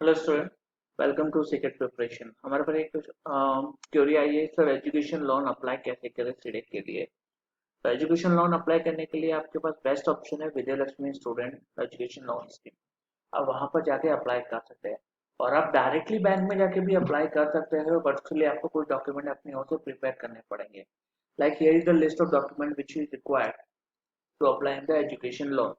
Hello student. Welcome to secret preparation. हमारे पास एक क्वेरी आई है सर, एजुकेशन लोन अप्लाई कैसे करें सीडेट के लिए। तो एजुकेशन लोन अप्लाई करने के लिए आपके पास बेस्ट ऑप्शन है Vijay Lakshmi student education loan scheme. आप वहां पर जाके अप्लाई कर सकते हैं और आप डायरेक्टली बैंक में जाके भी अप्लाई कर सकते हैं, बट उसके लिए आपको कुछ डॉक्यूमेंट अपनी ओर से प्रिपेयर करने पड़ेंगे। Like here is the list of document which is required to apply in the education loan.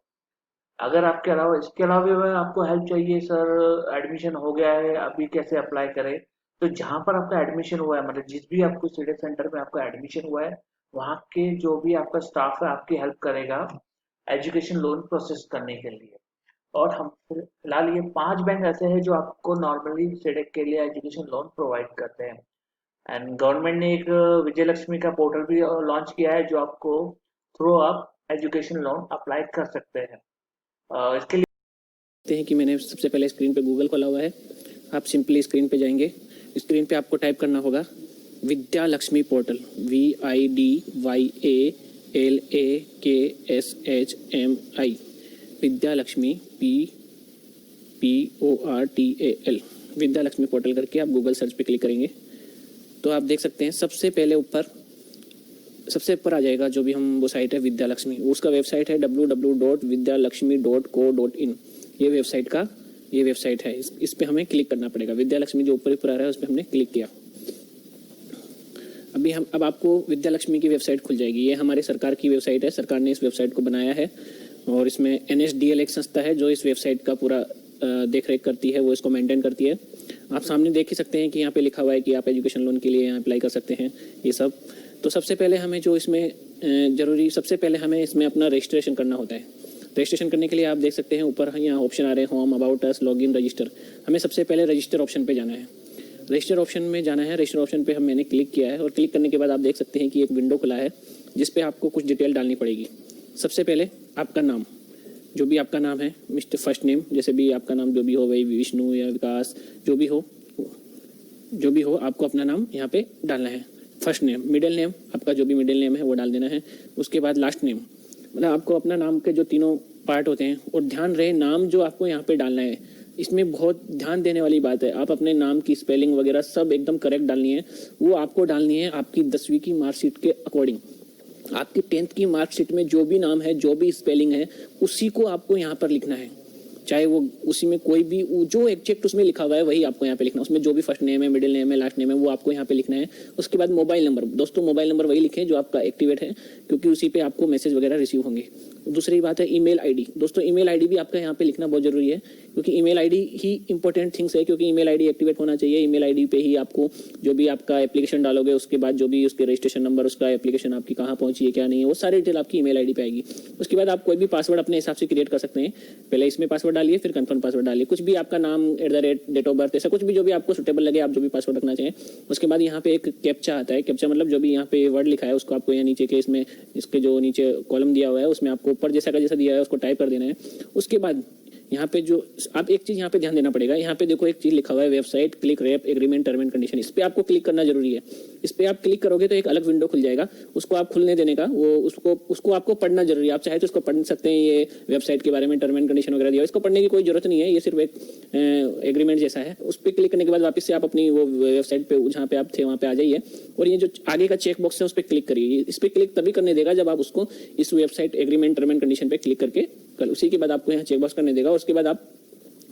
अगर आपके अलावा इसके अलावा भी अगर आपको हेल्प चाहिए सर, एडमिशन हो गया है अभी कैसे अप्लाई करें, तो जहाँ पर आपका एडमिशन हुआ है, मतलब जिस भी आपको सीडेट सेंटर में आपका एडमिशन हुआ है, वहाँ के जो भी आपका स्टाफ है आपकी हेल्प करेगा एजुकेशन लोन प्रोसेस करने के लिए। और हम फिलहाल ये 5 बैंक ऐसे हैं जो आपको नॉर्मली सीडेट के लिए एजुकेशन लोन प्रोवाइड करते हैं। एंड गवर्नमेंट ने एक विजय लक्ष्मी का पोर्टल भी लॉन्च किया है जो आपको थ्रू आप एजुकेशन लोन अप्लाई कर सकते हैं। इसके लिए देखते हैं कि मैंने सबसे पहले स्क्रीन पे गूगल खोला हुआ है। आप सिंपली स्क्रीन पे जाएंगे। स्क्रीन पे आपको टाइप करना होगा Vidya Lakshmi portal, VIDYALAKSHMI, Vidya Lakshmi PORTAL, Vidya Lakshmi portal करके आप गूगल सर्च पे क्लिक करेंगे तो आप देख सकते हैं सबसे पहले सबसे ऊपर आ जाएगा जो भी हम वो साइट है विद्या लक्ष्मी, उसका वेबसाइट है www.vidyalakshmi.co.in। ये वेबसाइट है, इस पे हमें क्लिक करना पड़ेगा। विद्या लक्ष्मी जो ऊपर आ रहा है उस पर हमने क्लिक किया। अब आपको विद्या लक्ष्मी की वेबसाइट खुल जाएगी। ये हमारे सरकार की वेबसाइट है, सरकार ने इस वेबसाइट को बनाया है और इसमें NSDL एक संस्था है जो इस वेबसाइट का पूरा देख रेख करती है, वो इसको मेंटेन करती है। आप सामने देख ही सकते हैं कि यहाँ पे लिखा हुआ है कि आप एजुकेशन लोन के लिए यहाँ अप्लाई कर सकते हैं ये सब। तो सबसे पहले हमें जो इसमें सबसे पहले हमें इसमें अपना रजिस्ट्रेशन करना होता है। रजिस्ट्रेशन करने के लिए आप देख सकते हैं ऊपर यहाँ ऑप्शन आ रहे हैं, home, about us, login, register. हमें सबसे पहले रजिस्टर ऑप्शन पे जाना है। रजिस्टर ऑप्शन में जाना है। रजिस्टर ऑप्शन पे मैंने क्लिक किया है और क्लिक करने के बाद आप देख सकते हैं कि एक विंडो खुला है जिस पे आपको कुछ डिटेल डालनी पड़ेगी। सबसे पहले आपका नाम, जो भी आपका नाम है, मिस्टर फर्स्ट नेम, जैसे भी आपका नाम जो भी हो, वही विष्णु या विकास, जो भी हो आपको अपना नाम यहाँ पे डालना है। फर्स्ट नेम, मिडिल नेम, आपका जो भी मिडिल नेम है वो डाल देना है। उसके बाद लास्ट नेम, मतलब आपको अपना नाम के जो तीनों पार्ट होते हैं। और ध्यान रहे नाम जो आपको यहाँ पे डालना है, इसमें बहुत ध्यान देने वाली बात है। आप अपने नाम की स्पेलिंग वगैरह सब एकदम करेक्ट डालनी है। वो आपको डालनी है आपकी 10वीं की मार्कशीट के अकॉर्डिंग। आपकी 10th की मार्कशीट में जो भी नाम है, जो भी स्पेलिंग है, उसी को आपको यहाँ पर लिखना है। चाहे वो उसी में कोई भी जो एग्जैक्ट उसमें लिखा हुआ है वही आपको यहाँ पे लिखना है। उसमें जो भी फर्स्ट नेम है, मिडिल नेम है, लास्ट नेम है, वो आपको यहाँ पे लिखना है। उसके बाद मोबाइल नंबर, दोस्तों मोबाइल नंबर वही लिखें जो आपका एक्टिवेट है, क्योंकि उसी पे आपको मैसेज वगैरह रिसीव होंगे। दूसरी बात है ईमेल आईडी। दोस्तों ईमेल आईडी भी आपका यहाँ पे लिखना बहुत जरूरी है, क्योंकि ईमेल आईडी ही इंपॉर्टेंट थिंग्स है, क्योंकि ईमेल आईडी एक्टिवेट होना चाहिए। ईमेल आईडी पे ही आपको जो भी आपका एप्लीकेशन डालोगे, उसके बाद जो भी उसके रजिस्ट्रेशन नंबर, उसका एप्लीकेशन आपकी कहाँ पहुंची है क्या नहीं है, वो सारी डिटेल आपकी ईमेल आईडी पे आएगी। उसके बाद आप कोई भी पासवर्ड अपने हिसाब से क्रिएट कर सकते हैं। पहले इसमें पासवर्ड डालिए, फिर कंफर्म पासवर्ड डालिए, कुछ भी आपका नाम @ डेट ऑफ बर्थ, ऐसा कुछ भी जो भी आपको सुटेबल लगे, आप जो भी पासवर्ड रखना चाहें। उसके बाद यहाँ पे एक कैप्चा आता है। कैप्चा मतलब जो भी यहाँ पे वर्ड लिखा है उसको आपको यहाँ नीचे के इसमें इसके जो नीचे कॉलम दिया हुआ है उसमें आपको ऊपर जैसा का जैसा दिया है उसको टाइप कर देना है। उसके बाद यहाँ पे जो आप एक चीज यहाँ पे ध्यान देना पड़ेगा, यहाँ पे देखो एक चीज लिखा हुआ है website click rape agreement term and condition. इस पे आपको क्लिक करना जरूरी है। इस पे आप क्लिक करोगे तो एक अलग विंडो खुल जाएगा, उसको आप खुलने देने का, वो उसको आपको पढ़ना जरूरी है। आप चाहे तो उसको पढ़ सकते हैं, ये वेबसाइट के बारे में टर्म एंड कंडीशन वगैरह दिया, इसको पढ़ने की कोई जरूरत नहीं है, ये सिर्फ एक एग्रीमेंट जैसा है। उस पर क्लिक करने के बाद वापस से आप अपनी वो वेबसाइट पे जहाँ पे आप थे वहाँ पे आ जाइए और ये जो आगे का चेक बॉक्स है उस पर क्लिक करिए। इस पर क्लिक तभी करने देगा जब आप उसको इस website agreement term and condition पे क्लिक करके उसी के बाद आपको यहाँ चेक बॉक्स करने देगा। उसके बाद आप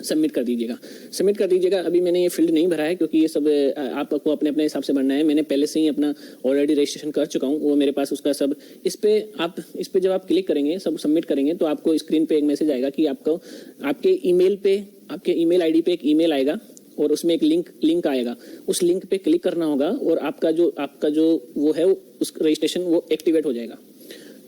सबमिट कर दीजिएगा। अभी मैंने ये फील्ड नहीं भरा है क्योंकि ये सब आपको अपने अपने हिसाब से भरना है। मैंने पहले से ही अपना ऑलरेडी रजिस्ट्रेशन कर चुका हूँ, वो मेरे पास उसका सब। इस पे जब आप क्लिक करेंगे, सब सबमिट करेंगे, तो आपको स्क्रीन पे एक मैसेज आएगा कि आपको आपके ईमेल आईडी पे एक ईमेल आएगा और उसमें एक लिंक आएगा। उस लिंक पे क्लिक करना होगा और आपका जो वो है उस रजिस्ट्रेशन वो एक्टिवेट हो जाएगा।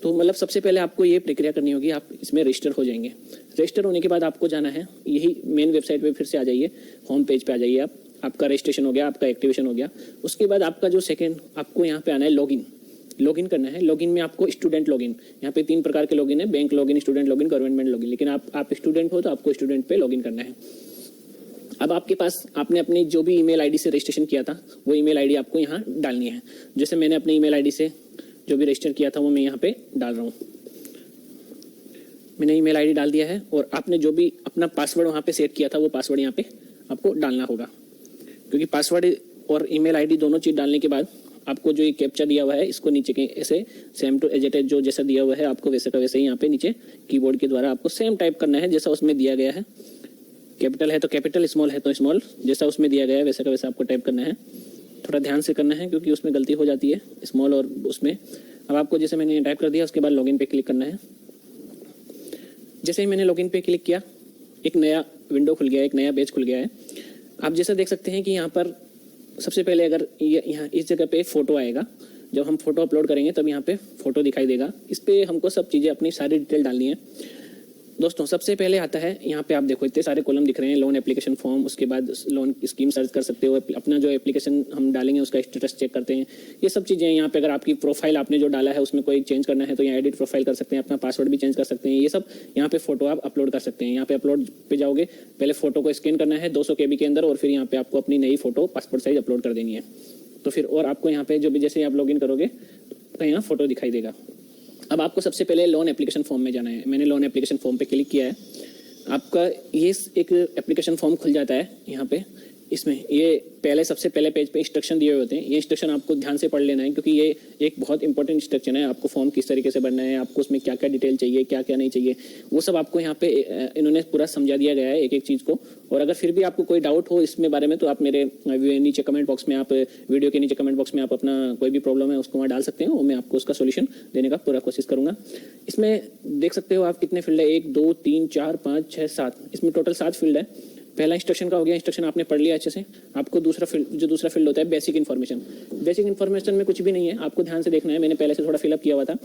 तो मतलब सबसे पहले आपको ये प्रक्रिया करनी होगी, आप इसमें रजिस्टर हो जाएंगे। रजिस्टर होने के बाद आपको जाना है यही मेन वेबसाइट पे, फिर से आ जाइए, होम पेज पे आ जाइए। आपका रजिस्ट्रेशन हो गया, आपका एक्टिवेशन हो गया। उसके बाद आपका जो सेकंड आपको यहाँ पे आना है लॉगिन करना है। लॉगिन में आपको स्टूडेंट लॉगिन, यहाँ पे 3 प्रकार के लॉगिन है, bank login, student login, government login. लेकिन आप स्टूडेंट हो तो आपको स्टूडेंट पे लॉगिन करना है। अब आपके पास आपने अपनी जो भी ईमेल आईडी से रजिस्ट्रेशन किया था वो ईमेल आईडी आपको यहाँ डालनी है। जैसे मैंने अपनी ईमेल आईडी से जो भी रजिस्टर किया था वो मैं यहाँ पे डाल रहा हूँ। मैंने ईमेल आईडी डाल दिया है और आपने जो भी अपना पासवर्ड वहाँ पे सेट किया था वो पासवर्ड यहाँ पे आपको डालना होगा, क्योंकि पासवर्ड और ईमेल आईडी दोनों चीज़ डालने के बाद आपको जो ये कैप्चा दिया हुआ है इसको नीचे के ऐसे same to as it is जो जैसा दिया हुआ है आपको वैसे का वैसे ही यहाँ पे नीचे कीबोर्ड के द्वारा आपको सेम टाइप करना है जैसा उसमें दिया गया है। कैपिटल है तो कैपिटल, स्मॉल है तो स्मॉल, जैसा उसमें दिया गया है वैसे का वैसा आपको टाइप करना है। थोड़ा ध्यान से करना है क्योंकि उसमें गलती हो जाती है स्मॉल और उसमें। अब आपको जैसे मैंने टाइप कर दिया उसके बाद लॉगिन पे क्लिक करना है। जैसे ही मैंने लॉगिन पे क्लिक किया एक नया विंडो खुल गया, एक नया पेज खुल गया है। आप जैसा देख सकते हैं कि यहाँ पर सबसे पहले अगर यहाँ इस जगह पे फ़ोटो आएगा, जब हम फोटो अपलोड करेंगे तब यहाँ पे फ़ोटो दिखाई देगा। इस पर हमको सब चीज़ें अपनी सारी डिटेल डालनी है दोस्तों। सबसे पहले आता है यहाँ पे आप देखो इतने सारे कॉलम दिख रहे हैं, लोन एप्लीकेशन फॉर्म, उसके बाद लोन स्कीम सर्च कर सकते हो, अपना जो एप्लीकेशन हम डालेंगे उसका स्टेटस चेक करते हैं, ये सब चीज़ें यहाँ पे। अगर आपकी प्रोफाइल आपने जो डाला है उसमें कोई चेंज करना है तो यहाँ एडिट प्रोफाइल कर सकते हैं, अपना पासवर्ड भी चेंज कर सकते हैं, ये सब यहाँ पे फोटो आप अपलोड कर सकते हैं। यहाँ पे अपलोड पे जाओगे, पहले फोटो को स्कैन करना है 200 KB के अंदर और फिर यहाँ पे आपको अपनी नई फोटो पासपोर्ट साइज अपलोड कर देनी है। तो फिर और आपको यहाँ पे जो भी जैसे आप लॉगिन करोगे तो यहाँ फोटो दिखाई देगा। अब आपको सबसे पहले लोन एप्लीकेशन फॉर्म में जाना है। मैंने लोन एप्लीकेशन फॉर्म पे क्लिक किया है। आपका ये एक एप्लीकेशन फॉर्म खुल जाता है यहाँ पे। इसमें ये पहले सबसे पहले पेज पे इंस्ट्रक्शन दिए हुए होते हैं। ये इंस्ट्रक्शन आपको ध्यान से पढ़ लेना है क्योंकि ये एक बहुत इंपॉर्टेंट इंस्ट्रक्शन है। आपको फॉर्म किस तरीके से भरना है, आपको उसमें क्या क्या डिटेल चाहिए, क्या क्या नहीं चाहिए, वो सब आपको यहाँ पे इन्होंने पूरा समझा दिया गया है एक एक चीज़ को। और अगर फिर भी आपको कोई डाउट हो इसमें बारे में तो आप मेरे नीचे कमेंट बॉक्स में, आप वीडियो के नीचे कमेंट बॉक्स में आप अपना कोई भी प्रॉब्लम है उसको वहाँ डाल सकते हैं और मैं आपको उसका सोल्यूशन देने का पूरा कोशिश करूँगा। इसमें देख सकते हो आप कितने फील्ड है, 1 2 3 4 5 6 7, इसमें टोटल 7 फील्ड है। पहला इंस्ट्रक्शन का हो गया, इंस्ट्रक्शन आपने पढ़ लिया अच्छे से। आपको दूसरा फील्ड होता है बेसिक इन्फॉर्मेशन। बेसिक इन्फॉर्मेशन में कुछ भी नहीं है, आपको ध्यान से देखना है। मैंने पहले से थोड़ा फिलअप किया हुआ था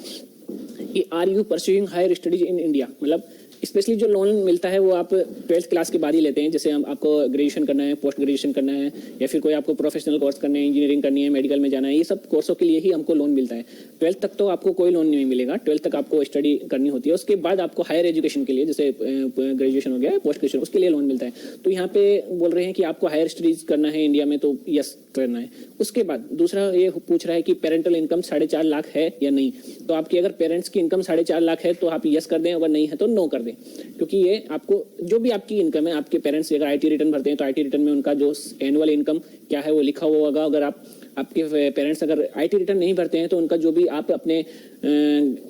कि are you pursuing higher studies in India, मतलब स्पेशली जो लोन मिलता है वो आप 12th क्लास के बाद ही लेते हैं। जैसे हम आपको ग्रेजुएशन करना है, पोस्ट ग्रेजुएशन करना है, या फिर कोई आपको प्रोफेशनल कोर्स करना है, इंजीनियरिंग करनी है, मेडिकल में जाना है, ये सब कोर्सों के लिए ही हमको लोन मिलता है। 12th तक तो आपको कोई लोन नहीं मिलेगा, 12th तक आपको स्टडी करनी होती है। उसके बाद आपको हायर एजुकेशन के लिए, जैसे ग्रेजुएशन हो गया, पोस्ट ग्रेजुएशन, उसके लिए लोन मिलता है। तो यहाँ पे बोल रहे हैं कि आपको हायर स्टडीज करना है इंडिया में तो यस करना है। उसके बाद दूसरा ये पूछ रहा है कि पेरेंटल इनकम 4.5 लाख है या नहीं। तो आपकी अगर पेरेंट्स की इनकम 4.5 लाख है तो आप यस कर दें, अगर नहीं है तो नो कर दें। क्योंकि ये आपको जो भी आपकी इनकम है, आपके पेरेंट्स अगर आईटी रिटर्न भरते हैं तो आईटी रिटर्न में उनका जो एनुअल इनकम क्या है वो लिखा हुआ होगा। अगर आपके पेरेंट्स अगर आईटी रिटर्न नहीं भरते हैं तो उनका जो भी आप अपने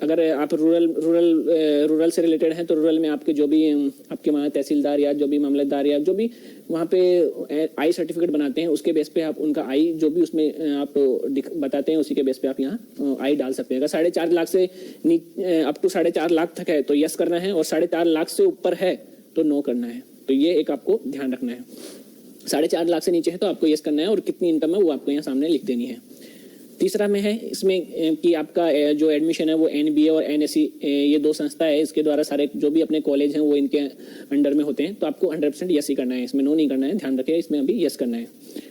अगर आप रूरल से रिलेटेड हैं तो रूरल में आपके जो भी आपके वहाँ तहसीलदार या जो भी मामलतदार या जो भी वहाँ पे आई सर्टिफिकेट बनाते हैं उसके बेस पे आप उनका आई जो भी उसमें आप बताते हैं उसी के बेस पे आप यहाँ आई डाल सकते हैं। अगर 4.5 लाख से अप टू 4.5 लाख तक है तो यस करना है और 4.5 लाख से ऊपर है तो नो करना है। तो ये एक आपको ध्यान रखना है। 4.5 लाख से नीचे है तो आपको यस करना है और कितनी इनकम है वो आपको यहाँ सामने लिख देनी है। तीसरा में है इसमें कि आपका जो एडमिशन है वो एनबीए और एनएससी ये 2 संस्था है, इसके द्वारा सारे जो भी अपने कॉलेज हैं वो इनके अंडर में होते हैं। तो आपको 100% यस ही करना है, इसमें नो नहीं करना है, ध्यान रखिए, इसमें अभी यस करना है।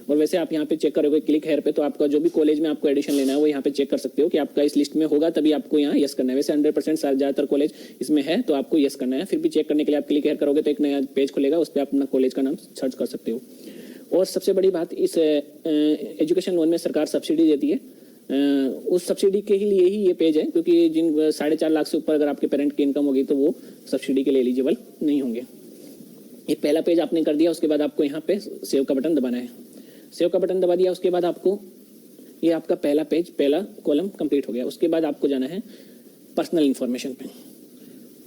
और वैसे आप यहाँ पे चेक करोगे क्लिक हेयर पे तो आपका जो भी कॉलेज में आपको एडमिशन लेना है वो यहाँ पे चेक कर सकते हो कि आपका इस लिस्ट में होगा तभी आपको यहाँ यस करना है। वैसे 100% ज़्यादातर कॉलेज इसमें है तो आपको यस करना है। फिर भी चेक करने के लिए आप क्लिक हेयर करोगे तो एक नया पेज खुलेगा, उस पर आप अपना कॉलेज का नाम सर्च कर सकते हो। और सबसे बड़ी बात, इस एजुकेशन लोन में सरकार सब्सिडी देती है। उस सब्सिडी के लिए ही ये पेज है क्योंकि जिन 4.5 लाख से ऊपर अगर आपके पेरेंट की इनकम होगी तो वो सब्सिडी के लिए एलिजिबल नहीं होंगे। ये पहला पेज आपने कर दिया, उसके बाद आपको यहाँ पे सेव का बटन दबाना है। सेव का बटन दबा दिया उसके बाद आपको ये आपका पहला पेज, पहला कॉलम कंप्लीट हो गया। उसके बाद आपको जाना है पर्सनल इन्फॉर्मेशन पे।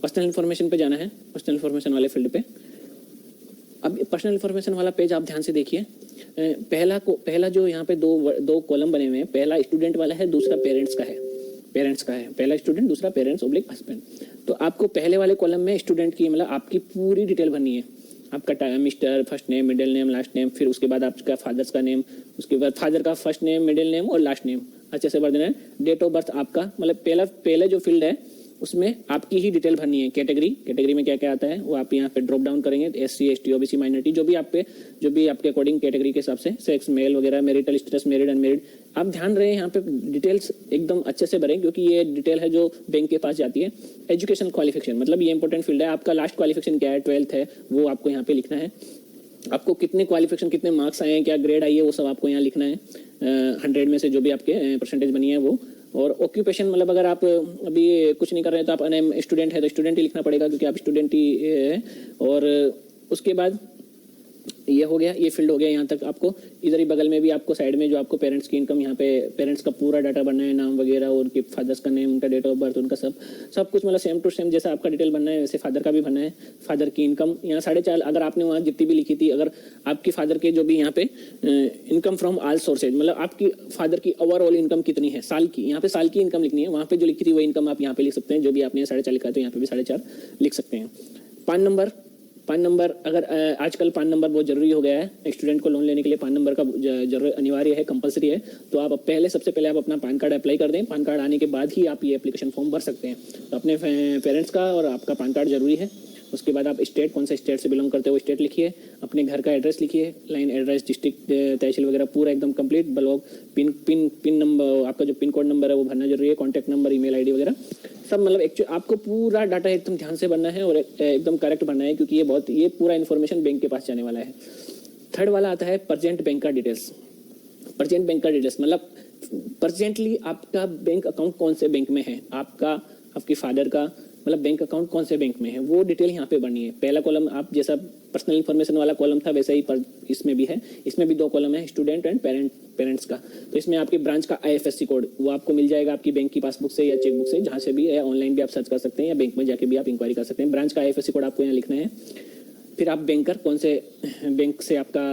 पर्सनल इन्फॉर्मेशन पे जाना है, पर्सनल इन्फॉर्मेशन वाले फील्ड पे। अब पर्सनल इन्फॉर्मेशन वाला पेज आप ध्यान से देखिए। पहला जो यहाँ पे दो कॉलम बने हुए हैं, पहला स्टूडेंट वाला है, दूसरा पेरेंट्स का है। पहला स्टूडेंट, दूसरा पेरेंट्स / हस्बैंड। तो आपको पहले वाले कॉलम में स्टूडेंट की मतलब आपकी पूरी डिटेल भरनी है। आपका mister, first name, middle name, last name, फिर उसके बाद आपका फादर्स का नेम, उसके बाद फादर का फर्स्ट नेम, मिडिल नेम और लास्ट नेम अच्छे से भर देना है। डेट ऑफ बर्थ आपका, मतलब पहला जो फील्ड है उसमें आपकी ही डिटेल भरनी है। कैटेगरी में क्या क्या आता है वो आप यहाँ पे ड्रॉप डाउन करेंगे, SC ST OBC माइनॉरिटी जो भी आपके अकॉर्डिंग कैटेगरी के हिसाब से, सेक्स मेल वगैरह, मैरिटल स्टेटस मैरिड अनमेरिड, आप ध्यान रहे यहाँ पे डिटेल्स एकदम अच्छे से भरें क्योंकि ये डिटेल है जो बैंक के पास जाती है। एजुकेशन क्वालिफिकेशन, मतलब ये इंपॉर्टेंट फील्ड है। आपका लास्ट क्वालिफिकेशन क्या है, 12th है, वो आपको यहाँ पे लिखना है। आपको कितने क्वालिफिकेशन, कितने मार्क्स आए हैं, क्या ग्रेड आई है, वो सब आपको यहाँ लिखना है। 100 में से जो भी आपके परसेंटेज बनी है वो। और ऑक्यूपेशन, मतलब अगर आप अभी कुछ नहीं कर रहे हैं तो आप स्टूडेंट है तो स्टूडेंट ही लिखना पड़ेगा क्योंकि आप स्टूडेंट ही है। और उसके बाद ये हो गया, ये फील्ड हो गया यहाँ तक आपको। इधर ही बगल में भी आपको साइड में जो आपको पेरेंट्स की इनकम, यहाँ पे पेरेंट्स का पूरा डाटा बनना है, नाम वगैरह, उनके फादर्स का नेम, उनका डेट ऑफ बर्थ, उनका सब कुछ मतलब सेम टू सेम जैसा आपका डिटेल बनना है वैसे फादर का भी बनना है। फादर की इनकम यहाँ 4.5, अगर आपने वहाँ जितनी भी लिखी थी, अगर आपकी फादर के जो भी यहाँ पे इनकम फ्रॉम ऑल सोर्सेज, मतलब आपकी फादर की ओवरऑल इनकम कितनी है साल की, यहाँ पे साल की इनकम लिखनी है। वहाँ पे जो लिखी थी वो इनकम आप यहाँ पे लिख सकते हैं, जो भी आपने 4.5 लिखा है तो यहाँ पे भी 4.5 लिख सकते हैं। पान नंबर अगर आजकल पान नंबर बहुत जरूरी हो गया है, एक स्टूडेंट को लोन लेने के लिए पान नंबर का जरूर अनिवार्य है, कंपलसरी है। तो आप सबसे पहले आप अपना पान कार्ड अप्लाई कर दें। पान कार्ड आने के बाद ही आप ये एप्लीकेशन फॉर्म भर सकते हैं। तो अपने पेरेंट्स का और आपका पान कार्ड जरूरी है। उसके बाद आप स्टेट, कौन सा स्टेट से बिलोंग करते हो वो स्टेट लिखिए, अपने घर का एड्रेस लिखिए, लाइन एड्रेस, डिस्ट्रिक्ट, तहसील वगैरह पूरा एकदम कंप्लीट, ब्लॉक, पिन नंबर, आपका जो पिन कोड नंबर है वो भरना जरूरी है, कॉन्टैक्ट नंबर, ईमेल आईडी वगैरह सब, मतलब एक्चुअली आपको पूरा डाटा एकदम ध्यान से भरना है और एकदम करेक्ट भरना है, क्योंकि ये पूरा इन्फॉर्मेशन बैंक के पास जाने वाला है। थर्ड वाला आता है प्रेजेंट बैंक का डिटेल्स। प्रेजेंट बैंक का डिटेल्स मतलब प्रेजेंटली आपका बैंक अकाउंट कौन से बैंक में है, आपकी फादर का मतलब बैंक अकाउंट कौन से बैंक में है, वो डिटेल यहाँ पे बनी है। पहला कॉलम आप जैसा पर्सनल इन्फॉर्मेशन वाला कॉलम था वैसा ही इसमें भी है। इसमें भी 2 कॉलम है, स्टूडेंट एंड पेरेंट्स का। तो इसमें आपके ब्रांच का IFSC कोड वो आपको मिल जाएगा आपकी बैंक की पासबुक से या चेकबुक से, जहाँ से भी, या ऑनलाइन भी आप सर्च कर सकते हैं या बैंक में जाके भी आप इंक्वायरी कर सकते हैं। ब्रांच का IFSC कोड आपको यहाँ लिखना है। फिर आप बैंकर, कौन से बैंक से आपका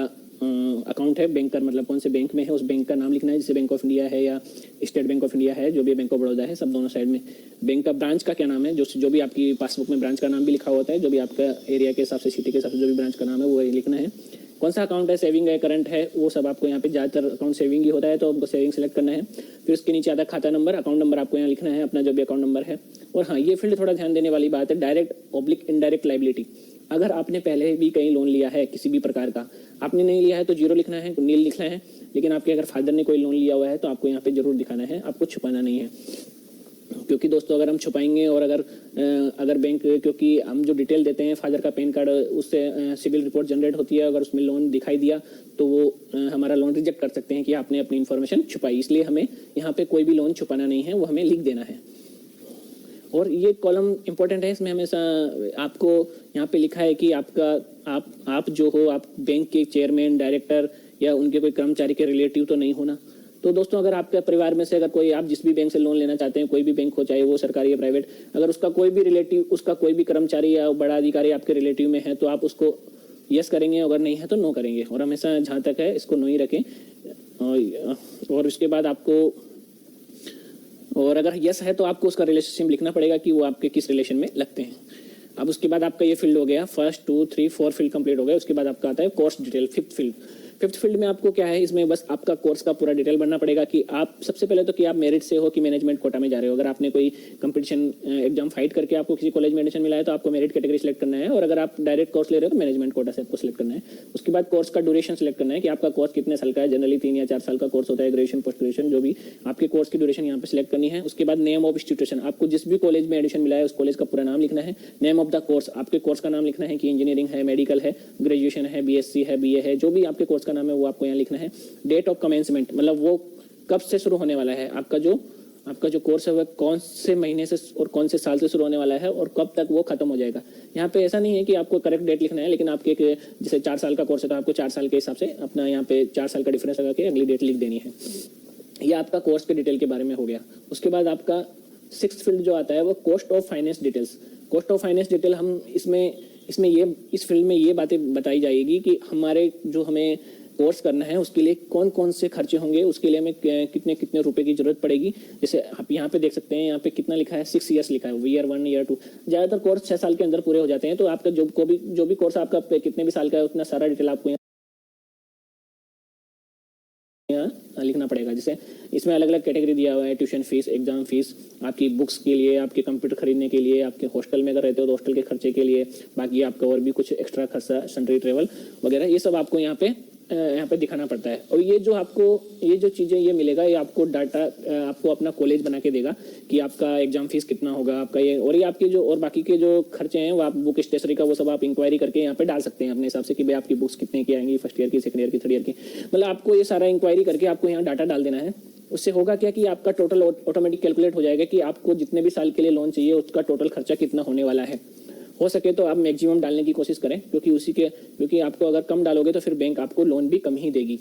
अकाउंट है, बैंकर मतलब कौन से बैंक में है उस बैंक का नाम लिखना है, जैसे बैंक ऑफ इंडिया है या स्टेट बैंक ऑफ इंडिया है, जो भी बैंक ऑफ बड़ौदा है, सब दोनों साइड में। बैंक का ब्रांच का क्या नाम है, जो भी आपकी पासबुक में ब्रांच का नाम भी लिखा होता है, जो भी आपका एरिया के हिसाब से, सिटी के हिसाब से जो भी ब्रांच का नाम है वो लिखना है। कौन सा अकाउंट है, सेविंग है, करंट है, वो सब आपको यहाँ पे, ज़्यादातर अकाउंट सेविंग ही होता है तो आपको सेविंग सेलेक्ट करना है। फिर उसके नीचे आता है खाता नंबर, अकाउंट नंबर आपको यहाँ लिखना है, अपना जो भी अकाउंट नंबर है। और हाँ, ये फील्ड थोड़ा ध्यान देने वाली बात है, डायरेक्ट/ इनडायरेक्ट लायबिलिटी। अगर आपने पहले भी कहीं लोन लिया है किसी भी प्रकार का, आपने नहीं लिया है तो 0 लिखना है, नील लिखना है। लेकिन आपके अगर फादर ने कोई लोन लिया हुआ है तो आपको यहाँ पे जरूर दिखाना है, आपको छुपाना नहीं है। क्योंकि दोस्तों अगर हम छुपाएंगे और अगर बैंक, क्योंकि हम जो डिटेल देते हैं फादर का पैन कार्ड, उससे सिविल रिपोर्ट जनरेट होती है, अगर उसमें लोन दिखाई दिया तो वो हमारा लोन रिजेक्ट कर सकते हैं कि आपने अपनी इन्फॉर्मेशन छुपाई। इसलिए हमें यहाँ पे कोई भी लोन छुपाना नहीं है, वो हमें लिख देना है। और ये कॉलम इंपॉर्टेंट है, इसमें हमेशा आपको यहाँ पे लिखा है कि आप जो हो, आप बैंक के चेयरमैन, डायरेक्टर या उनके कोई कर्मचारी के रिलेटिव तो नहीं होना। तो दोस्तों अगर आपके परिवार में से अगर कोई, आप जिस भी बैंक से लोन लेना चाहते हैं, कोई भी बैंक हो, चाहे वो सरकारी या प्राइवेट, अगर उसका कोई भी रिलेटिव, उसका कोई भी कर्मचारी या बड़ा अधिकारी आपके रिलेटिव में है तो आप उसको यस करेंगे, अगर नहीं है तो नो करेंगे। और हमेशा जहाँ तक है इसको नो ही रखें। और उसके बाद आपको, और अगर यस है तो आपको उसका रिलेशनशिप लिखना पड़ेगा कि वो आपके किस रिलेशन में लगते हैं। अब उसके बाद आपका ये फील्ड हो गया, 1, 2, 3, 4 फील्ड कंप्लीट हो गया। उसके बाद आपका आता है कोर्स डिटेल, 5th फील्ड में आपको क्या है, इसमें बस आपका कोर्स का पूरा डिटेल भरना पड़ेगा कि आप सबसे पहले तो कि आप मेरिट से हो कि मैनेजमेंट कोटा में जा रहे हो। अगर आपने कोई कंपटीशन एग्जाम फाइट करके आपको किसी कॉलेज में एडमिशन मिला है तो आपको मेरिट कैटेगरी सेलेक्ट करना है, और अगर आप डायरेक्ट कोर्स ले रहे हो तो मैनेजमेंट कोटा से आपको सेलेक्ट करना है। उसके बाद कोर्स का ड्यूरेशन सेलेक्ट करना है कि आपका कोर्स कितने साल का है। जनरली 3 या 4 साल का कोर्स होता है, ग्रेजुएशन, पोस्ट ग्रेजुएशन, जो भी आपके कोर्स की ड्यूरेशन यहाँ पे सिलेक्ट करनी है। उसके बाद नेम ऑफ इंस्टीट्यूशन, आपको जिस भी कॉलेज में एडमिशन मिला है उस कॉलेज का पूरा नाम लिखना है। नेम ऑफ द कोर्स, आपके कोर्स का नाम लिखना है कि इंजीनियरिंग है, मेडिकल है, ग्रेजुएशन है, BSc है, BA है, जो भी आपके कोर्स का नाम है वो आपको यहाँ लिखना है। डेट ऑफ कमेंसमेंट, मतलब वो कब से शुरू होने वाला है, आपका जो कोर्स है वह कौन से महीने से और कौन से साल से शुरू होने वाला है और कब तक वो खत्म हो जाएगा। यहाँ पे ऐसा नहीं है कि आपको करेक्ट डेट लिखना है, लेकिन आपके जैसे 4 साल का कोर्स है तो आपको 4 साल के हिसाब से अपना यहाँ पे 4 साल का डिफरेंस लगा के अगली डेट लिख देनी है। यह आपका कोर्स के डिटेल के बारे में हो गया। उसके बाद आपका 6th फील्ड जो आता है वो cost of finance details. Cost of finance detail हम इसमें ये, इस फील्ड में ये बातें बताई जाएगी कि हमें कोर्स करना है उसके लिए कौन कौन से खर्चे होंगे, उसके लिए हमें कितने कितने रुपए की जरूरत पड़ेगी। जैसे आप यहाँ पे देख सकते हैं, यहाँ पे कितना लिखा है, 6 ईयर्स लिखा है, ईयर 1, ईयर 2। ज़्यादातर कोर्स 6 साल के अंदर पूरे हो जाते हैं। तो आपका जो भी कोर्स आपका कितने भी साल का है उतना सारा डिटेल आपको यहाँ लिखना पड़ेगा। जैसे इसमें अलग अलग कैटेगरी दिया हुआ है, ट्यूशन फीस, एग्जाम फीस, आपकी बुक्स के लिए, आपके कंप्यूटर खरीदने के लिए, आपके हॉस्टल में अगर रहते हो तो हॉस्टल के खर्चे के लिए, बाकी आपका और भी कुछ एक्स्ट्रा खर्चा, सन्ड्री ट्रेवल वगैरह, ये सब आपको यहाँ पे दिखाना पड़ता है। और ये जो चीज़ें ये मिलेगा, ये आपको डाटा आपको अपना कॉलेज बना के देगा कि आपका एग्जाम फीस कितना होगा, आपका ये, और ये आपके जो और बाकी के जो खर्चे हैं वो आप बुक स्टेशनरी का वो सब आप इंक्वायरी करके यहाँ पे डाल सकते हैं अपने हिसाब से कि भाई आपकी बुक्स कितने की आएंगी, फर्स्ट ईयर की, सेकंड ईयर की, थर्ड ईयर की, मतलब आपको ये सारा इंक्वायरी करके आपको यहाँ डाटा डाल देना है। उससे होगा क्या कि आपका टोटल ऑटोमेटिक कैलकुलेट हो जाएगा कि आपको जितने भी साल के लिए लोन चाहिए उसका टोटल खर्चा कितना होने वाला है। हो सके तो आप मैक्सिमम डालने की कोशिश करें, क्योंकि आपको अगर कम डालोगे तो फिर बैंक आपको लोन भी कम ही देगी।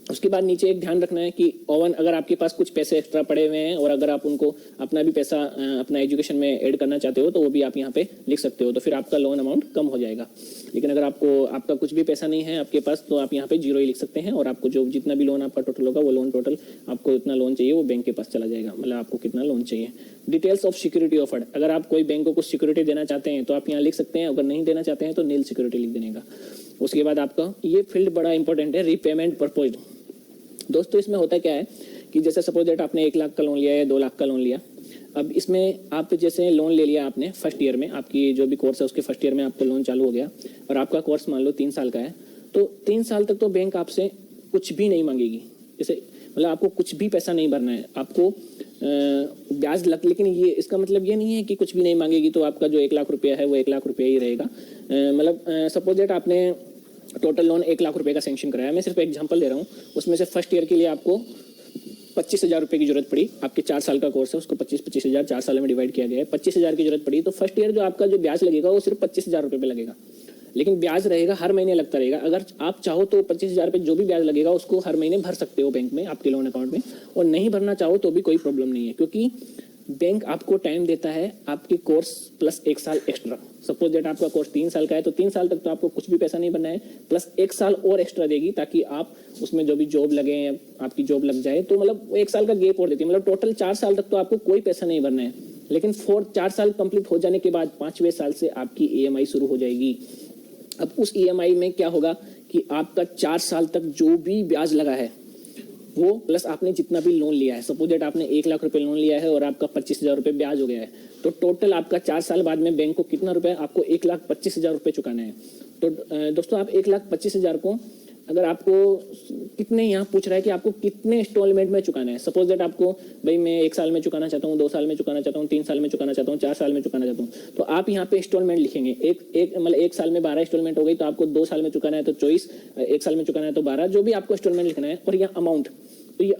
उसके बाद नीचे एक ध्यान रखना है कि ओवन, अगर आपके पास कुछ पैसे एक्स्ट्रा पड़े हुए हैं और अगर आप उनको अपना भी पैसा अपना एजुकेशन में ऐड करना चाहते हो तो वो भी आप यहाँ पे लिख सकते हो, तो फिर आपका लोन अमाउंट कम हो जाएगा। लेकिन अगर आपका कुछ भी पैसा नहीं है आपके पास तो आप यहाँ पे 0 ही लिख सकते हैं, और आपको जो जितना भी लोन आपका टोटल होगा वो लोन टोटल आपको इतना लोन चाहिए वो बैंक के पास चला जाएगा, मतलब आपको कितना लोन चाहिए। डिटेल्स ऑफ सिक्योरिटी ऑफर्ड, अगर आप कोई बैंक को कुछ सिक्योरिटी देना चाहते हैं तो आप यहाँ लिख सकते हैं, अगर नहीं देना चाहते हैं तो नील सिक्योरिटी लिख देने का। उसके बाद आपका ये फील्ड बड़ा इंपॉर्टेंट है, रीपेमेंट परपोज। दोस्तों इसमें होता क्या है कि जैसे सपोज दैट आपने 1 लाख का लोन लिया या 2 लाख का लोन लिया, अब इसमें आप जैसे लोन ले लिया आपने फर्स्ट ईयर में, आपकी जो भी कोर्स है उसके फर्स्ट ईयर में आपका लोन चालू हो गया और आपका कोर्स मान लो 3 साल का है, तो 3 साल तक तो बैंक आपसे कुछ भी नहीं मांगेगी, जैसे मतलब आपको कुछ भी पैसा नहीं भरना है, आपको ब्याज लग, लेकिन ये इसका मतलब ये नहीं है कि कुछ भी नहीं मांगेगी तो आपका जो 1 लाख रुपया है वो 1 लाख रुपया ही रहेगा। मतलब सपोज दैट आपने टोटल लोन 1 लाख रुपए का सैंक्शन कराया, मैं सिर्फ एग्जांपल दे रहा हूँ, उसमें से फर्स्ट ईयर के लिए आपको 25,000 रुपए की जरूरत पड़ी, आपके 4 साल का कोर्स है उसको 25,000 4 साल में डिवाइड किया गया है, 25,000 की जरूरत पड़ी, तो फर्स्ट ईयर जो आपका जो ब्याज लगेगा वो सिर्फ 25,000 रुपए पे लगेगा, लेकिन ब्याज रहेगा हर महीने लगता रहेगा। अगर आप चाहो तो 25,000 रुपए जो भी ब्याज लगेगा उसको हर महीने भर सकते हो बैंक में आपके लोन अकाउंट में, और नहीं भरना चाहो तो भी कोई प्रॉब्लम नहीं है, क्योंकि बैंक आपको टाइम देता है आपके कोर्स प्लस 1 साल एक्स्ट्रा। सपोज दैट आपका कोर्स 3 साल का है तो 3 साल तक तो आपको कुछ भी पैसा नहीं भरना है, प्लस 1 साल और एक्स्ट्रा देगी ताकि आप उसमें जो भी जॉब लगे या आपकी जॉब लग जाए तो मतलब 1 साल का गैप और देती है, मतलब टोटल 4 साल तक तो आपको कोई पैसा नहीं भरना है। लेकिन 4 साल कंप्लीट हो जाने के बाद 5वें साल से आपकी EMI शुरू हो जाएगी। अब उस EMI में क्या होगा कि आपका 4 साल तक जो भी ब्याज लगा है वो प्लस आपने जितना भी लोन लिया है, सपोज दैट आपने 1 लाख रुपए लोन लिया है और आपका 25,000 रुपए ब्याज हो गया है, तो टोटल आपका 4 साल बाद में बैंक को कितना रुपए, आपको 1,25,000 रुपए चुकाना है। तो दोस्तों आप 1,25,000 को अगर आपको कितने, यहाँ पूछ रहा है कि आपको कितने इंस्टॉलमेंट में चुकाना है। सपोज दैट आपको भाई मैं 1 साल में चुकाना चाहता हूँ, 2 साल में चुकाना चाहता हूँ, 3 साल में चुकाना चाहता हूँ, 4 साल में चुकाना चाहता हूँ, तो आप यहाँ पे इंस्टॉलमेंट लिखेंगे। मतलब 1 साल में 12 इंस्टॉलमेंट हो गई तो आपको 2 साल में चुकाना है तो 24, 1 साल में चुकाना है तो 12, जो भी आपको इंस्टॉलमेंट लिखना है। और यह अमाउंट,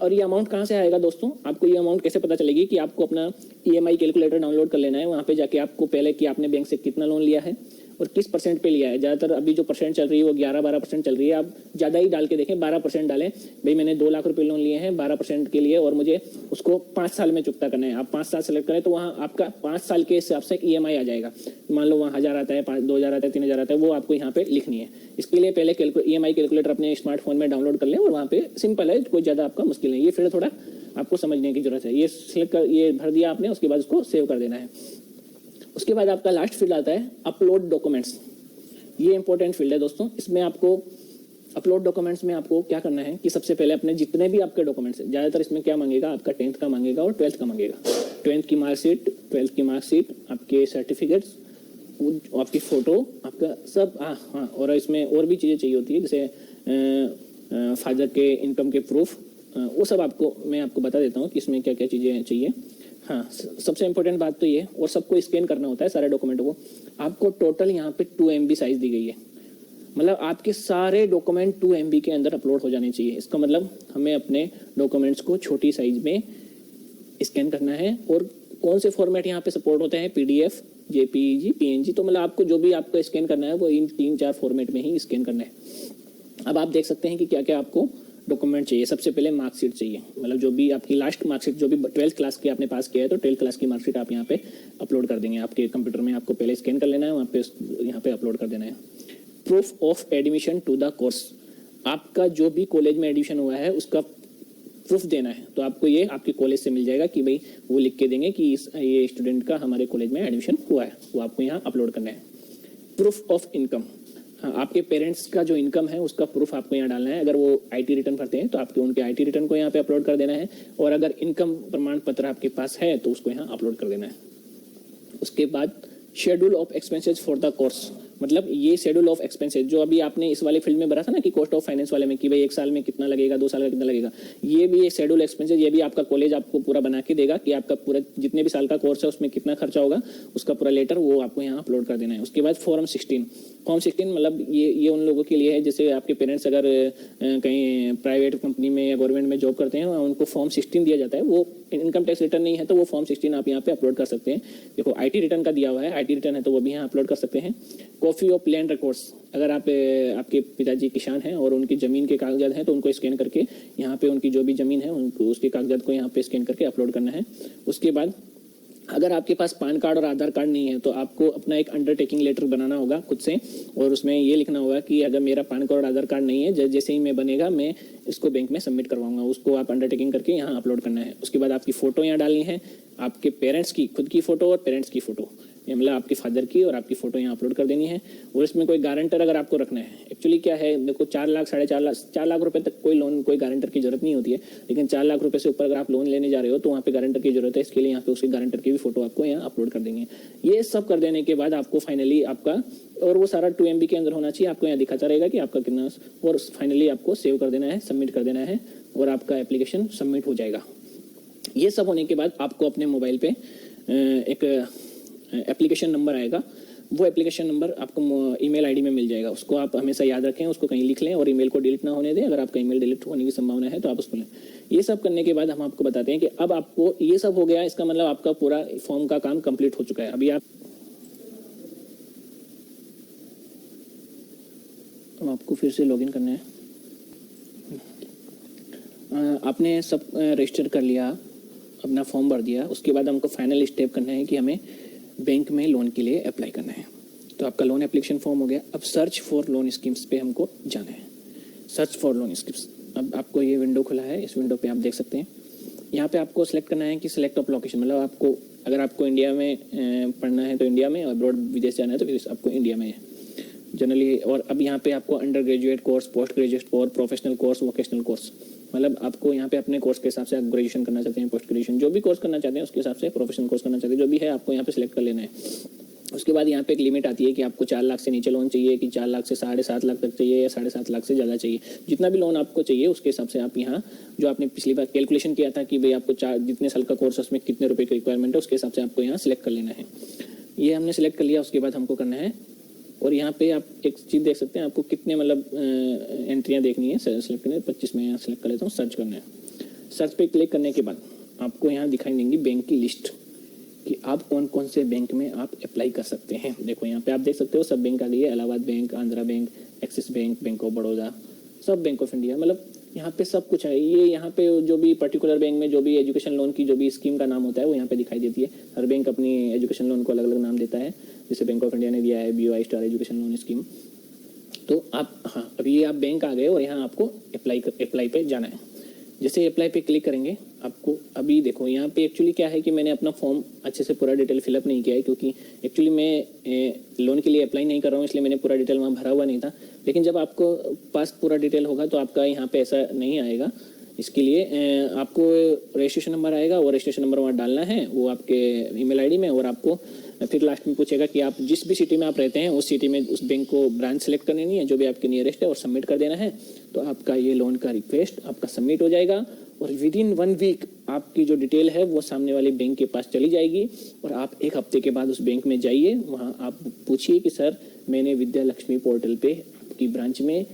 और ये अमाउंट कहाँ से आएगा दोस्तों, आपको ये अमाउंट कैसे पता चलेगी कि आपको अपना EMI कैलकुलेटर डाउनलोड कर लेना है, वहाँ पे जाके आपको पहले कि आपने बैंक से कितना लोन लिया है और किस % पे लिया है। ज़्यादातर अभी जो % चल रही है वो 11-12% चल रही है, आप ज़्यादा ही डाल के देखें, 12% डालें। भाई मैंने 2 लाख रुपए लोन लिए हैं 12% के लिए और मुझे उसको 5 साल में चुकता करना है, आप 5 साल सेलेक्ट करें तो वहाँ आपका 5 साल के हिसाब से EMI आ जाएगा। मान लो वहाँ 1,000 आता है, 2,000 आता है, 3,000 आता है, वो आपको यहाँ पे लिखनी है। इसके लिए पहले EMI कैलकुलेटर अपने स्मार्टफोन में डाउनलोड कर लें और वहाँ पे सिंपल है, कोई ज़्यादा आपका मुश्किल नहीं। ये फिर थोड़ा आपको समझने की जरूरत है। ये सिलेक्ट कर, ये भर दिया आपने, उसके बाद उसको सेव कर देना है। उसके बाद आपका लास्ट फील्ड आता है अपलोड डॉक्यूमेंट्स। ये इंपॉर्टेंट फील्ड है दोस्तों। इसमें आपको अपलोड डॉक्यूमेंट्स में आपको क्या करना है कि सबसे पहले अपने जितने भी आपके डॉक्यूमेंट्स हैं, ज़्यादातर इसमें क्या मांगेगा, आपका 10th का मांगेगा और 12th का मांगेगा। 10th की मार्कशीट, 12th की मार्कशीट, आपके सर्टिफिकेट्स, आपकी फ़ोटो, आपका सब, हाँ, और इसमें और भी चीज़ें चाहिए होती है जैसे फादर के इनकम के प्रूफ, वो सब आपको मैं आपको बता देता हूँ कि इसमें क्या क्या चीज़ें चाहिए। हाँ, सबसे इंपॉर्टेंट बात तो ये, और सबको स्कैन करना होता है सारे डॉक्यूमेंटों को। आपको टोटल यहाँ पे 2 MB साइज दी गई है, मतलब आपके सारे डॉक्यूमेंट 2 MB के अंदर अपलोड हो जाने चाहिए। इसका मतलब हमें अपने डॉक्यूमेंट्स को छोटी साइज में स्कैन करना है। और कौन से फॉर्मेट यहाँ पे सपोर्ट होते हैं, PDF, JPEG, PNG, तो मतलब आपको जो भी आपको स्कैन करना है वो इन 3-4 फॉर्मेट में ही स्कैन करना है। अब आप देख सकते हैं कि क्या क्या आपको डॉक्यूमेंट चाहिए। सबसे पहले मार्कशीट चाहिए, मतलब जो भी आपकी लास्ट मार्कशीट, जो भी 12th क्लास की आपने पास किया है तो 12th क्लास की मार्कशीट आप यहाँ पे अपलोड कर देंगे। आपके कंप्यूटर में आपको पहले स्कैन कर लेना है, वहाँ पे यहाँ पे अपलोड कर देना है। Proof of admission to the course, आपका जो भी कॉलेज में एडमिशन हुआ है उसका प्रूफ देना है, तो आपको ये आपके कॉलेज से मिल जाएगा कि भाई वो लिख के देंगे कि ये स्टूडेंट का हमारे कॉलेज में एडमिशन हुआ है, वो आपको यहाँ अपलोड करना है। प्रूफ ऑफ इनकम, हाँ, आपके पेरेंट्स का जो इनकम है उसका प्रूफ आपको यहाँ डालना है। अगर वो IT रिटर्न भरते हैं तो आपके उनके IT रिटर्न को यहाँ पे अपलोड कर देना है, और अगर इनकम प्रमाण पत्र आपके पास है तो उसको यहाँ अपलोड कर देना है। उसके बाद schedule of expenses for the course, मतलब ये शेड्यूल ऑफ एक्सपेंसेस जो अभी आपने इस वाले फील्ड में भरा था ना कि कॉस्ट ऑफ फाइनेंस वाले में कि भाई 1 साल में कितना लगेगा, 2 साल का कितना लगेगा, ये भी शेड्यूल एक्सपेंसेस ये भी आपका कॉलेज आपको पूरा बना के देगा कि आपका पूरा जितने भी साल का कोर्स है उसमें कितना खर्चा होगा, उसका पूरा लेटर वो आपको यहाँ अपलोड कर देना है। उसके बाद फॉर्म 16 मतलब ये उन लोगों के लिए है जैसे आपके पेरेंट्स अगर कहीं प्राइवेट कंपनी में या गवर्नमेंट में जॉब करते हैं उनको फॉर्म 16 दिया जाता है। वो इनकम टैक्स रिटर्न नहीं है तो वो फॉर्म 16 आप यहाँ पे अपलोड कर सकते हैं। देखो आईटी रिटर्न का दिया हुआ है, आईटी रिटर्न है तो वो भी यहाँ अपलोड कर सकते हैं। कॉपी ऑफ लैंड रिकॉर्ड्स, अगर आप आपके पिताजी किसान हैं और उनकी ज़मीन के कागजात हैं तो उनको स्कैन करके यहाँ पे उनकी जो भी ज़मीन है उनको उसके कागजात को यहाँ पे स्कैन करके अपलोड करना है। उसके बाद अगर आपके पास पैन कार्ड और आधार कार्ड नहीं है तो आपको अपना एक अंडरटेकिंग लेटर बनाना होगा खुद से और उसमें ये लिखना होगा कि अगर मेरा पैन कार्ड और आधार कार्ड नहीं है जैसे ही मैं बनेगा मैं इसको बैंक में सबमिट करवाऊंगा, उसको आप अंडरटेकिंग करके यहाँ अपलोड करना है। उसके बाद आपकी फ़ोटो यहाँ डालनी है, आपके पेरेंट्स की खुद की फ़ोटो और पेरेंट्स की फ़ोटो, मतलब आपके फादर की और आपकी फ़ोटो यहाँ अपलोड कर देनी है। और इसमें कोई गारंटर अगर आपको रखना है, एक्चुअली क्या है देखो 4 लाख 4.5 लाख रुपए तक कोई लोन कोई गारंटर की जरूरत नहीं होती है, लेकिन 4 लाख रुपए से ऊपर अगर आप लोन लेने जा रहे हो तो वहाँ पे गारंटर की जरूरत है। इसके लिए यहाँ पे उसके गारंटर की भी फोटो आपको यहाँ अपलोड कर देंगे। ये सब कर देने के बाद आपको फाइनली आपका और वो सारा 2 MB के अंदर होना चाहिए, आपको यहाँ दिखाता रहेगा कि आपका कितना, और फाइनली आपको सेव कर देना है, सबमिट कर देना है और आपका एप्लीकेशन सबमिट हो जाएगा। ये सब होने के बाद आपको अपने मोबाइल पे एक एप्लीकेशन नंबर आएगा, वो एप्लीकेशन नंबर आपको ईमेल आईडी में मिल जाएगा। उसको आप हमेशा याद रखें, उसको कहीं लिख लें और ईमेल को डिलीट ना होने दें। अगर आपका ईमेल डिलीट होने की संभावना है तो आप उसको लें। ये सब करने के बाद हम आपको बताते हैं कि अब आपको ये सब हो गया, इसका मतलब आपका पूरा फॉर्म का काम कंप्लीट हो चुका है। अभी आपको फिर से लॉगिन करना है। आपने सब रजिस्टर कर लिया, अपना फॉर्म भर दिया, उसके बाद हमको फाइनल स्टेप करना है कि हमें बैंक में लोन के लिए अप्लाई करना है। तो आपका लोन एप्लीकेशन फॉर्म हो गया। अब सर्च फॉर लोन स्कीम्स पे हमको जाना है। सर्च फॉर लोन स्कीम्स, अब आपको ये विंडो खुला है, इस विंडो पे आप देख सकते हैं। यहाँ पे आपको सेलेक्ट करना है कि सिलेक्ट ऑफ लोकेशन, मतलब आपको अगर आपको इंडिया में पढ़ना है तो इंडिया में, और अब्रॉड विदेश जाना है तो फिर आपको इंडिया में जनरली। और अब यहाँ पे आपको under graduate course, post graduate course, professional course, vocational course, मतलब आपको यहाँ पे अपने कोर्स के हिसाब से आप ग्रेजुएशन करना चाहते हैं, पोस्ट ग्रेजुएशन जो भी कोर्स करना चाहते हैं उसके हिसाब से, प्रोफेशनल कोर्स करना चाहते हैं जो भी है आपको यहाँ पे सिलेक्ट कर लेना है। उसके बाद यहाँ पे एक लिमिट आती है कि आपको 4 लाख से नीचे लोन चाहिए कि 4 लाख से 7.5 लाख तक चाहिए या 7.5 लाख से ज़्यादा चाहिए। जितना भी लोन आपको चाहिए उसके हिसाब से आप यहाँ जो आपने पिछली बार कैलकुलेशन किया था कि भाई आपको जितने साल का कोर्स है उसमें कितने रुपए की रिक्वायरमेंट है उसके हिसाब से आपको यहाँ सिलेक्ट कर लेना है। ये हमने सिलेक्ट कर लिया। उसके बाद हमको करना है, और यहाँ पे आप एक चीज़ देख सकते हैं आपको कितने मतलब एंट्रियाँ देखनी है, सेलेक्ट करना है। 25 में यहाँ सेलेक्ट कर लेता हूँ, सर्च करना है। सर्च पे क्लिक करने के बाद आपको यहाँ दिखाई देंगी बैंक की लिस्ट कि आप कौन कौन से बैंक में आप अप्लाई कर सकते हैं। देखो यहाँ पे आप देख सकते हो सब बैंक आ गई है, Allahabad bank, Andhra bank, axis bank, bank of Baroda, सब बैंक ऑफ इंडिया, मतलब यहाँ पे सब कुछ है। ये यहाँ पे जो भी पर्टिकुलर बैंक में जो भी एजुकेशन लोन की जो भी स्कीम का नाम होता है वो यहाँ पे दिखाई देती है। हर बैंक अपनी एजुकेशन लोन को अलग अलग नाम देता है, जैसे बैंक ऑफ इंडिया ने दिया है BOI star education loan scheme. तो आप अभी आप बैंक आ गए और यहाँ आपको अप्लाई पे जाना है। जैसे अप्लाई पे क्लिक करेंगे आपको अभी देखो यहाँ पे एक्चुअली क्या है कि मैंने अपना फॉर्म अच्छे से पूरा डिटेल फिलअप नहीं किया है, क्योंकि एक्चुअली मैं लोन के लिए अप्लाई नहीं कर रहा हूँ, इसलिए मैंने पूरा डिटेल वहाँ भरा हुआ नहीं था। लेकिन जब आपको पास पूरा डिटेल होगा तो आपका यहाँ पे ऐसा नहीं आएगा। इसके लिए आपको रजिस्ट्रेशन नंबर आएगा और रजिस्ट्रेशन नंबर वहाँ डालना है वो आपके ईमेल आईडी में, और आपको फिर लास्ट में पूछेगा कि आप जिस भी सिटी में आप रहते हैं उस सिटी में उस बैंक को ब्रांच सेलेक्ट करनी है जो भी आपके नियरेस्ट है और सबमिट कर देना है। तो आपका ये लोन का रिक्वेस्ट आपका सबमिट हो जाएगा और विदिन 1 वीक आपकी जो डिटेल है वो सामने वाले बैंक के पास चली जाएगी और आप 1 हफ्ते के बाद उस बैंक में जाइए, वहाँ आप पूछिए कि सर मैंने विद्या लक्ष्मी पोर्टल पे आपकी ब्रांच में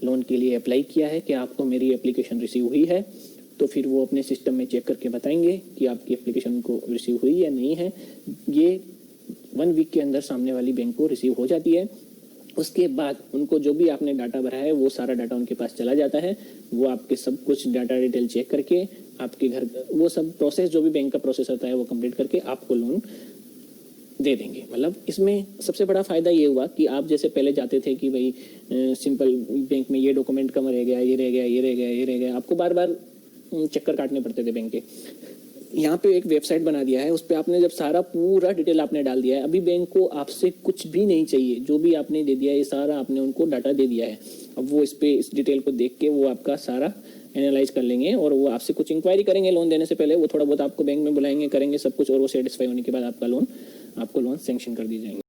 लोन के लिए अप्लाई किया है, क्या आपको मेरी एप्लीकेशन रिसीव हुई है? तो फिर वो अपने सिस्टम में चेक करके बताएंगे कि आपकी एप्लीकेशन को रिसीव हुई या नहीं है। ये 1 वीक के अंदर सामने वाली बैंक को रिसीव हो जाती है। उसके बाद उनको जो भी आपने डाटा भरा है वो सारा डाटा उनके पास चला जाता है। वो आपके सब कुछ डाटा डिटेल चेक करके आपके घर वो सब प्रोसेस जो भी बैंक का प्रोसेस होता है वो कंप्लीट करके आपको लोन दे देंगे। मतलब इसमें सबसे बड़ा फ़ायदा ये हुआ कि आप जैसे पहले जाते थे कि भाई सिंपल बैंक में ये डॉक्यूमेंट कम रह गया, ये रह गया, ये रह गया, ये रह गया, आपको बार बार चक्कर काटने पड़ते थे बैंक के। यहाँ पे एक वेबसाइट बना दिया है, उस पर आपने जब सारा पूरा डिटेल आपने डाल दिया है, अभी बैंक को आपसे कुछ भी नहीं चाहिए, जो भी आपने दे दिया है ये सारा आपने उनको डाटा दे दिया है। अब वो इस डिटेल को देख के वो आपका सारा एनालाइज कर लेंगे और वो आपसे कुछ इंक्वायरी करेंगे लोन देने से पहले, वो थोड़ा बहुत आपको बैंक में बुलाएंगे, करेंगे सब कुछ, और वो सेटिस्फाई होने के बाद आपको लोन सैंक्शन कर दी जाएंगे।